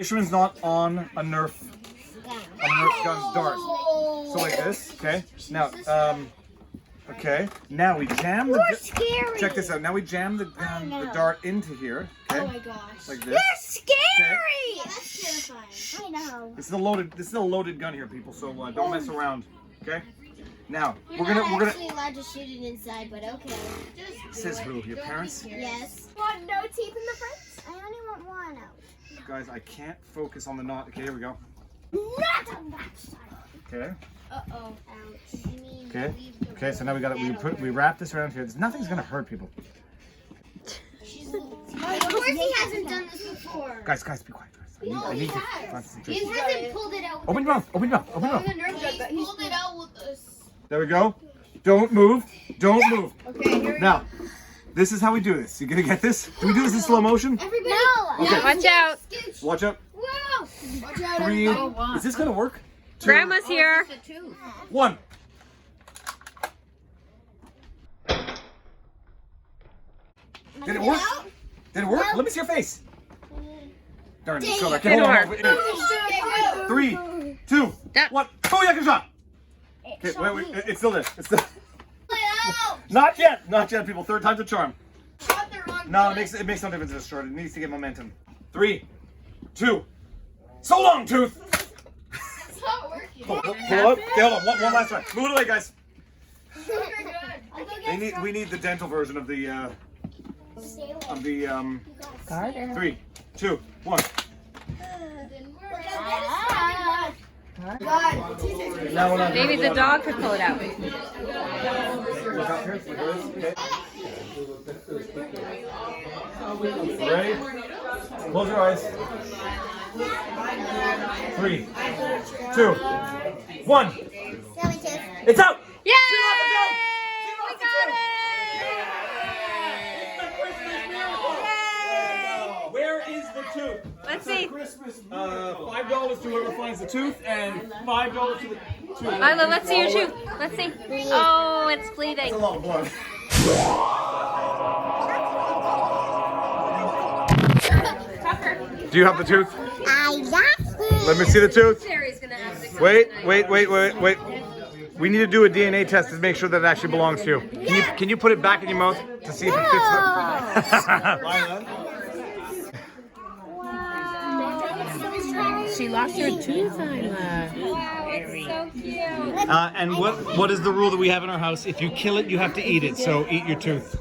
Fisherman's not on a Nerf gun's dart. So like this, okay? Now, okay. Now we jam the. Check this out. Now we jam the gun, the dart into here. Okay? Oh my gosh. Like this. You're scary. Okay. Yeah, that's terrifying. I know. This is a loaded gun here, people. So don't mess around. Okay? Now You're not actually allowed to shoot it inside, but okay. Says who? Your parents? Yes. Want no teeth in the front? I only want one out. Guys, I can't focus on the knot. Okay, here we go. Not on that side. Okay. Uh-oh. Ouch. Okay. Okay, so now we wrap this around here. Nothing's gonna hurt people. Of course he hasn't done this before. Guys, be quiet. I need to concentrate. He hasn't pulled it out. Open your mouth. Open your mouth. Open your mouth. He's pulled it out with us. There we go. Don't move. Don't move. Okay, here we Now, this is how we do this. You gonna get this? Do we do this in slow motion? Everybody. No. Okay. Watch out. Watch out. Whoa. Watch out. 3. Is this gonna work? 2. Grandma's here. 1. Did it work? Did it work? Let me see your face. Darn it. Go back. Didn't Hold work. on. 3, 2, 1. Booyah, shot. Okay, wait. It's still there. It's still. Not yet. Not yet, people. Third time's a charm. No, it makes no difference if it's short. It needs to get momentum. 3, 2. So long, tooth. It's not working. Pull up. Okay, hold on. One last time. Move it away, guys. We need the dental version of the Garter. 3, 2, 1. Maybe the dog could pull it out. Look up here. Okay. Ready? Close your eyes. 3, 2, 1. It's out! Yay! We got it! Where is the tooth? Let's see. $5 to whoever finds the tooth, and $5 to the tooth. Let's see your tooth. Let's see. Oh, it's bleeding. That's a lot of blood. Do you have the tooth? I got it. Let me see the tooth. Jerry's gonna have to. Wait. We need to do a DNA test to make sure that it actually belongs to you. Can you put it back in your mouth to see if it fits the... She lost her tooth, Isla. It's so cute. And what is the rule that we have in our house? If you kill it, you have to eat it. So eat your tooth.